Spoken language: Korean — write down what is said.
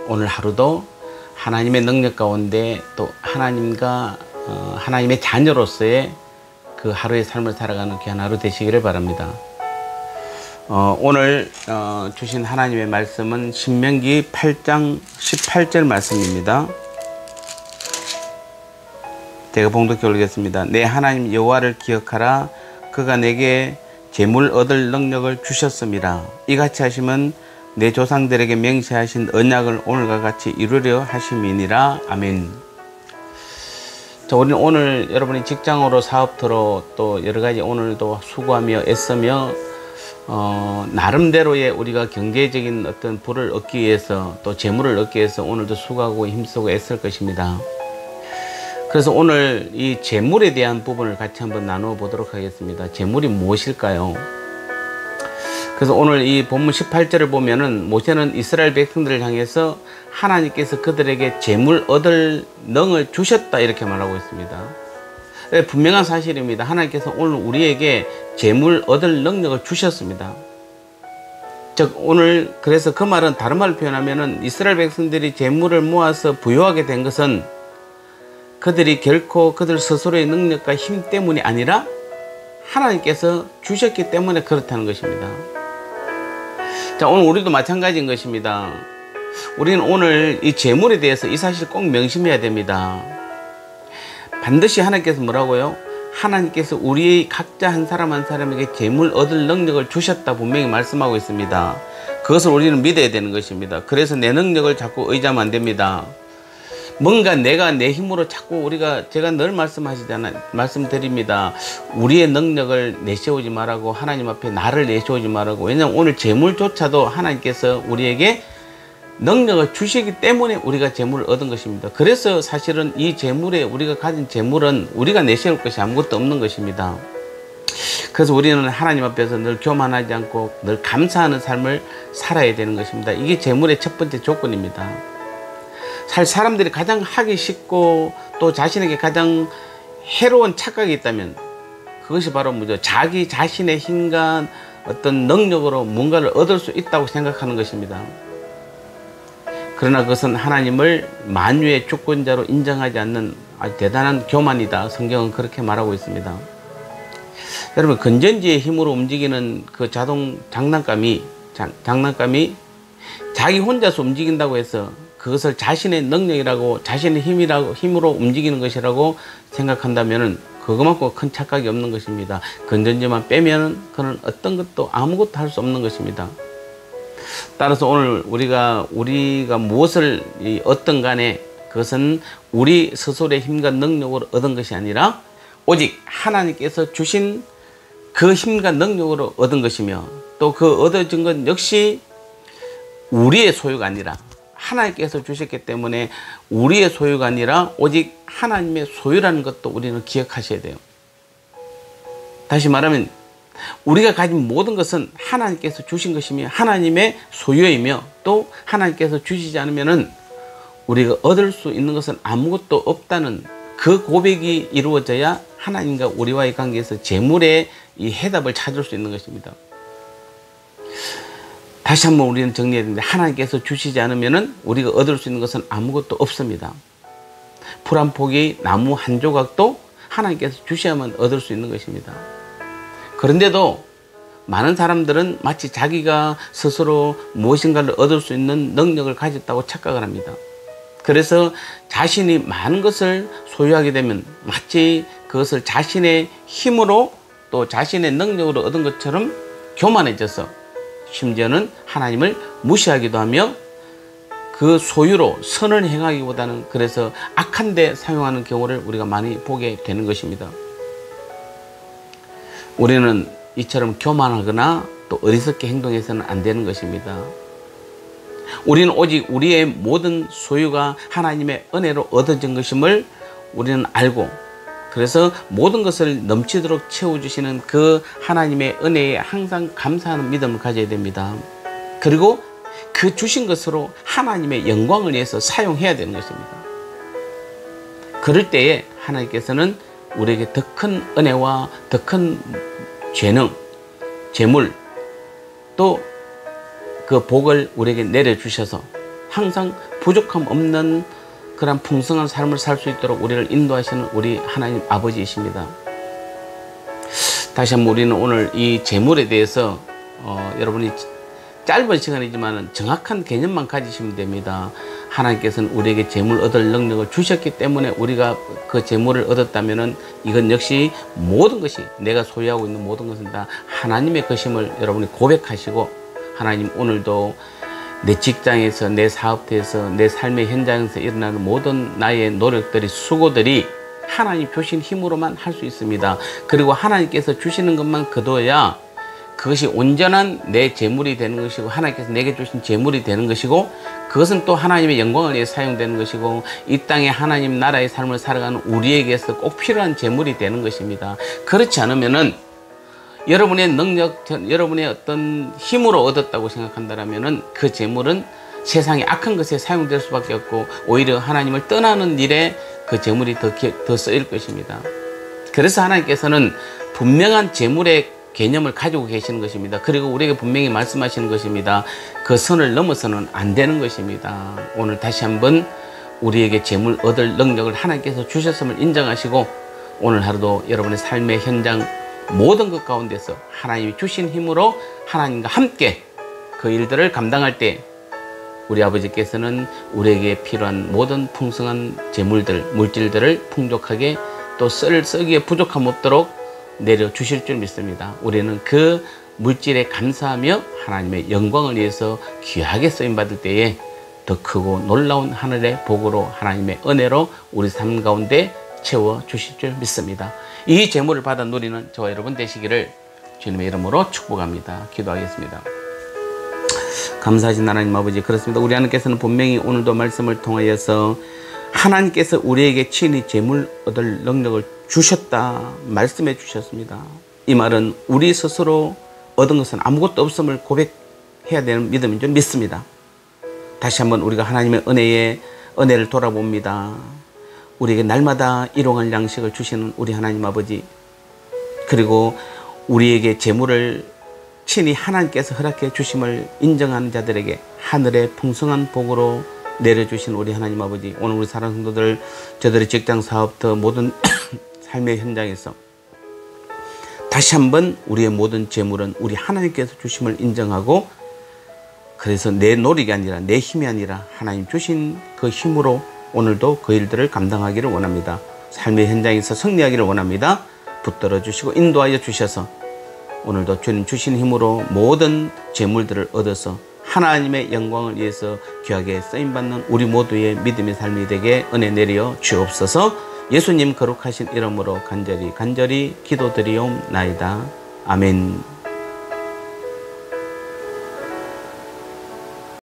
오늘 하루도 하나님의 능력 가운데 또 하나님의 자녀로서의 그 하루의 삶을 살아가는 귀한 하루 되시기를 바랍니다. 오늘 주신 하나님의 말씀은 신명기 8장 18절 말씀입니다. 제가 봉독해 올리겠습니다. 내 하나님 여호와를 기억하라. 그가 내게 재물 얻을 능력을 주셨음이라. 이같이 하시면 내 조상들에게 맹세하신 언약을 오늘과 같이 이루려 하심이니라. 아멘. 자, 우리는 오늘 여러분이 직장으로 사업터로 또 여러가지 오늘도 수고하며 애쓰며 나름대로의 우리가 경제적인 어떤 부를 얻기 위해서 또 재물을 얻기 위해서 오늘도 수고하고 힘쓰고 애쓸 것입니다. 그래서 오늘 이 재물에 대한 부분을 같이 한번 나누어 보도록 하겠습니다. 재물이 무엇일까요? 그래서 오늘 이 본문 18절을 보면은 모세는 이스라엘 백성들을 향해서 하나님께서 그들에게 재물 얻을 능을 주셨다 이렇게 말하고 있습니다. 분명한 사실입니다. 하나님께서 오늘 우리에게 재물 얻을 능력을 주셨습니다. 즉 오늘 그래서 그 말은 다른 말로 표현하면은 이스라엘 백성들이 재물을 모아서 부유하게 된 것은 그들이 결코 그들 스스로의 능력과 힘 때문이 아니라 하나님께서 주셨기 때문에 그렇다는 것입니다. 자, 오늘 우리도 마찬가지인 것입니다. 우리는 오늘 이 재물에 대해서 이 사실 꼭 명심해야 됩니다. 반드시 하나님께서 뭐라고요? 하나님께서 우리 각자 한 사람 한 사람에게 재물 얻을 능력을 주셨다 분명히 말씀하고 있습니다. 그것을 우리는 믿어야 되는 것입니다. 그래서 내 능력을 자꾸 의지하면 안 됩니다. 뭔가 내가 내 힘으로 자꾸 제가 늘 말씀드립니다. 우리의 능력을 내세우지 말라고, 하나님 앞에 나를 내세우지 말라고. 왜냐하면 오늘 재물조차도 하나님께서 우리에게 능력을 주시기 때문에 우리가 재물을 얻은 것입니다. 그래서 사실은 이 재물에 우리가 가진 재물은 우리가 내세울 것이 아무것도 없는 것입니다. 그래서 우리는 하나님 앞에서 늘 교만하지 않고 늘 감사하는 삶을 살아야 되는 것입니다. 이게 재물의 첫 번째 조건입니다. 사람들이 가장 하기 쉽고 또 자신에게 가장 해로운 착각이 있다면 그것이 바로 뭐죠? 자기 자신의 힘과 어떤 능력으로 뭔가를 얻을 수 있다고 생각하는 것입니다. 그러나 그것은 하나님을 만유의 주권자로 인정하지 않는 아주 대단한 교만이다. 성경은 그렇게 말하고 있습니다. 여러분, 건전지의 힘으로 움직이는 그 장난감이 자기 혼자서 움직인다고 해서 그것을 자신의 능력이라고 자신의 힘으로 움직이는 것이라고 생각한다면 그것만큼 큰 착각이 없는 것입니다. 건전지만 빼면 그는 어떤 것도 아무것도 할 수 없는 것입니다. 따라서 오늘 우리가 무엇을 얻든 간에 그것은 우리 스스로의 힘과 능력으로 얻은 것이 아니라 오직 하나님께서 주신 그 힘과 능력으로 얻은 것이며 또 그 얻어진 것 역시 우리의 소유가 아니라 하나님께서 주셨기 때문에 우리의 소유가 아니라 오직 하나님의 소유라는 것도 우리는 기억하셔야 돼요. 다시 말하면 우리가 가진 모든 것은 하나님께서 주신 것이며 하나님의 소유이며 또 하나님께서 주시지 않으면 우리가 얻을 수 있는 것은 아무것도 없다는 그 고백이 이루어져야 하나님과 우리와의 관계에서 재물의 이 해답을 찾을 수 있는 것입니다. 다시 한번 우리는 정리해야 되는데 하나님께서 주시지 않으면 우리가 얻을 수 있는 것은 아무것도 없습니다. 풀 한 포기, 나무 한 조각도 하나님께서 주셔야만 얻을 수 있는 것입니다. 그런데도 많은 사람들은 마치 자기가 스스로 무엇인가를 얻을 수 있는 능력을 가졌다고 착각을 합니다. 그래서 자신이 많은 것을 소유하게 되면 마치 그것을 자신의 힘으로 또 자신의 능력으로 얻은 것처럼 교만해져서 심지어는 하나님을 무시하기도 하며 그 소유로 선을 행하기보다는 그래서 악한 데 사용하는 경우를 우리가 많이 보게 되는 것입니다. 우리는 이처럼 교만하거나 또 어리석게 행동해서는 안 되는 것입니다. 우리는 오직 우리의 모든 소유가 하나님의 은혜로 얻어진 것임을 우리는 알고 그래서 모든 것을 넘치도록 채워주시는 그 하나님의 은혜에 항상 감사하는 믿음을 가져야 됩니다. 그리고 그 주신 것으로 하나님의 영광을 위해서 사용해야 되는 것입니다. 그럴 때에 하나님께서는 우리에게 더 큰 은혜와 더 큰 재능, 재물 또 그 복을 우리에게 내려주셔서 항상 부족함 없는 그런 풍성한 삶을 살 수 있도록 우리를 인도하시는 우리 하나님 아버지이십니다. 다시 한번 우리는 오늘 이 재물에 대해서 여러분이 짧은 시간이지만 정확한 개념만 가지시면 됩니다. 하나님께서는 우리에게 재물 얻을 능력을 주셨기 때문에 우리가 그 재물을 얻었다면 이건 역시 모든 것이, 내가 소유하고 있는 모든 것은 다 하나님의 것임을 여러분이 고백하시고, 하나님 오늘도 내 직장에서, 내 사업터에서, 내 삶의 현장에서 일어나는 모든 나의 노력들이, 수고들이 하나님 주신 힘으로만 할 수 있습니다. 그리고 하나님께서 주시는 것만 거둬야 그것이 온전한 내 재물이 되는 것이고, 하나님께서 내게 주신 재물이 되는 것이고, 그것은 또 하나님의 영광을 위해 사용되는 것이고, 이 땅에 하나님 나라의 삶을 살아가는 우리에게서 꼭 필요한 재물이 되는 것입니다. 그렇지 않으면은 여러분의 능력, 여러분의 어떤 힘으로 얻었다고 생각한다면은 그 재물은 세상의 악한 것에 사용될 수밖에 없고, 오히려 하나님을 떠나는 일에 그 재물이 더 쓰일 것입니다. 그래서 하나님께서는 분명한 재물의 개념을 가지고 계시는 것입니다. 그리고 우리에게 분명히 말씀하시는 것입니다. 그 선을 넘어서는 안 되는 것입니다. 오늘 다시 한번 우리에게 재물 얻을 능력을 하나님께서 주셨음을 인정하시고, 오늘 하루도 여러분의 삶의 현장 모든 것 가운데서 하나님이 주신 힘으로 하나님과 함께 그 일들을 감당할 때 우리 아버지께서는 우리에게 필요한 모든 풍성한 재물들, 물질들을 풍족하게 또 쓰기에 부족함 없도록 내려주실 줄 믿습니다. 우리는 그 물질에 감사하며 하나님의 영광을 위해서 귀하게 쓰임받을 때에 더 크고 놀라운 하늘의 복으로, 하나님의 은혜로 우리 삶 가운데 채워주실 줄 믿습니다. 이 재물을 받아 누리는 저와 여러분 되시기를 주님의 이름으로 축복합니다. 기도하겠습니다. 감사하신 하나님 아버지, 그렇습니다. 우리 하나님께서는 분명히 오늘도 말씀을 통하여서 하나님께서 우리에게 친히 재물 얻을 능력을 주셨다 말씀해 주셨습니다. 이 말은 우리 스스로 얻은 것은 아무것도 없음을 고백해야 되는 믿음인 줄 믿습니다. 다시 한번 우리가 하나님의 은혜를 돌아봅니다. 우리에게 날마다 일용할 양식을 주시는 우리 하나님 아버지, 그리고 우리에게 재물을 친히 하나님께서 허락해 주심을 인정하는 자들에게 하늘의 풍성한 복으로 내려주신 우리 하나님 아버지, 오늘 우리 사랑하는 성도들, 저들의 직장, 사업터, 모든 삶의 현장에서 다시 한번 우리의 모든 재물은 우리 하나님께서 주심을 인정하고, 그래서 내 노력이 아니라, 내 힘이 아니라 하나님 주신 그 힘으로 오늘도 그 일들을 감당하기를 원합니다. 삶의 현장에서 승리하기를 원합니다. 붙들어 주시고 인도하여 주셔서 오늘도 주님 주신 힘으로 모든 재물들을 얻어서 하나님의 영광을 위해서 귀하게 쓰임받는 우리 모두의 믿음의 삶이 되게 은혜 내려 주옵소서. 예수님 거룩하신 이름으로 간절히 기도드리옵나이다. 아멘.